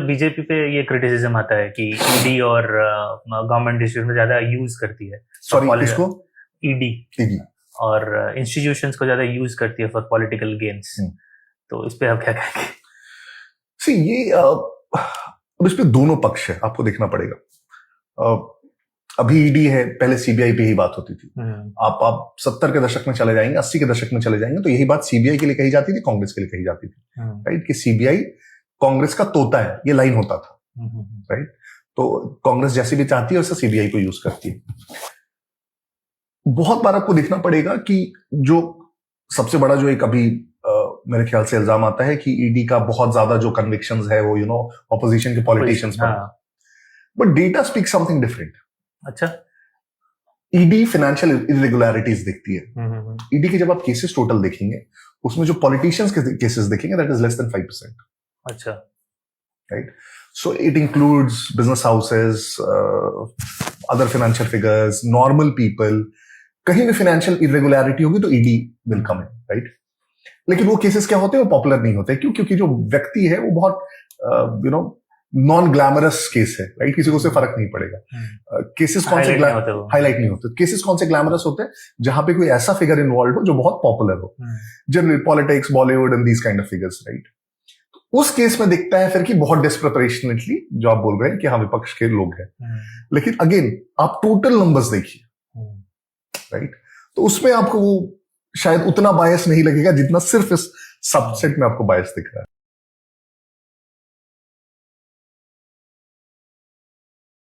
BJP पे ये criticism आता है कि ईडी और गवर्नमेंट इंस्टीट्यूशन ज्यादा यूज करती है। सॉरी, किसको? ईडी ईडी और इंस्टीट्यूशंस को ज्यादा यूज करती है फॉर पॉलिटिकल गेन्स। तो इस पे आप क्या कहेंगे? सी ये अब इस पे दोनों पक्ष है, आपको देखना पड़ेगा। अभी ईडी है, पहले सीबीआई पे ही बात होती थी। आप 70 के दशक में चले जाएंगे, 80 के दशक में चले जाएंगे तो यही बात सीबीआई के लिए कही जाती थी, कांग्रेस के लिए कही जाती थी। राइट, कि सीबीआई कांग्रेस का तोता है, ये लाइन होता था। राइट, तो कांग्रेस जैसे भी चाहती है वैसे सीबीआई को यूज करती है। बहुत बार आपको देखना पड़ेगा कि जो सबसे बड़ा जो एक अभी मेरे ख्याल से इल्जाम आता है कि ईडी का बहुत ज्यादा जो कन्विक्शंस है वो ऑपोजिशन के पॉलिटिशियंस पर, but data speak something different. अच्छा, ईडी फाइनेंशियल इरेगुलरिटीज देखती है। ईडी के जब आप केसेस टोटल देखेंगे उसमें जो पॉलिटिशियंस के केसेस देखेंगे दैट इज लेस देन 5%। अच्छा, right, so it includes business houses, other financial figures, normal people. कहीं भी फाइनेंशियल इरेगुलरिटी होगी तो ED will come in. Right, लेकिन वो केसेस क्या होते हैं, वो पॉपुलर नहीं होते। क्यों? क्योंकि जो व्यक्ति है वो बहुत नॉन ग्लैमरस केस है। राइट, किसी को उससे फर्क नहीं पड़ेगा। केसेस कौन से हाईलाइट नहीं होते, केसेस कौन से ग्लैमरस होते हैं, जहां पे कोई ऐसा फिगर इन्वॉल्व हो जो बहुत पॉपुलर हो, generally politics, Bollywood and these kind of figures. Right, उस केस में दिखता है फिर कि बहुत डिस्प्रपरेशनली जो आप बोल रहे हैं कि हाँ विपक्ष के लोग हैं। लेकिन अगेन आप टोटल नंबर्स देखिए। राइट, तो उसमें आपको वो शायद उतना बायस नहीं लगेगा जितना सिर्फ इस सबसेट में आपको बायस दिख रहा है।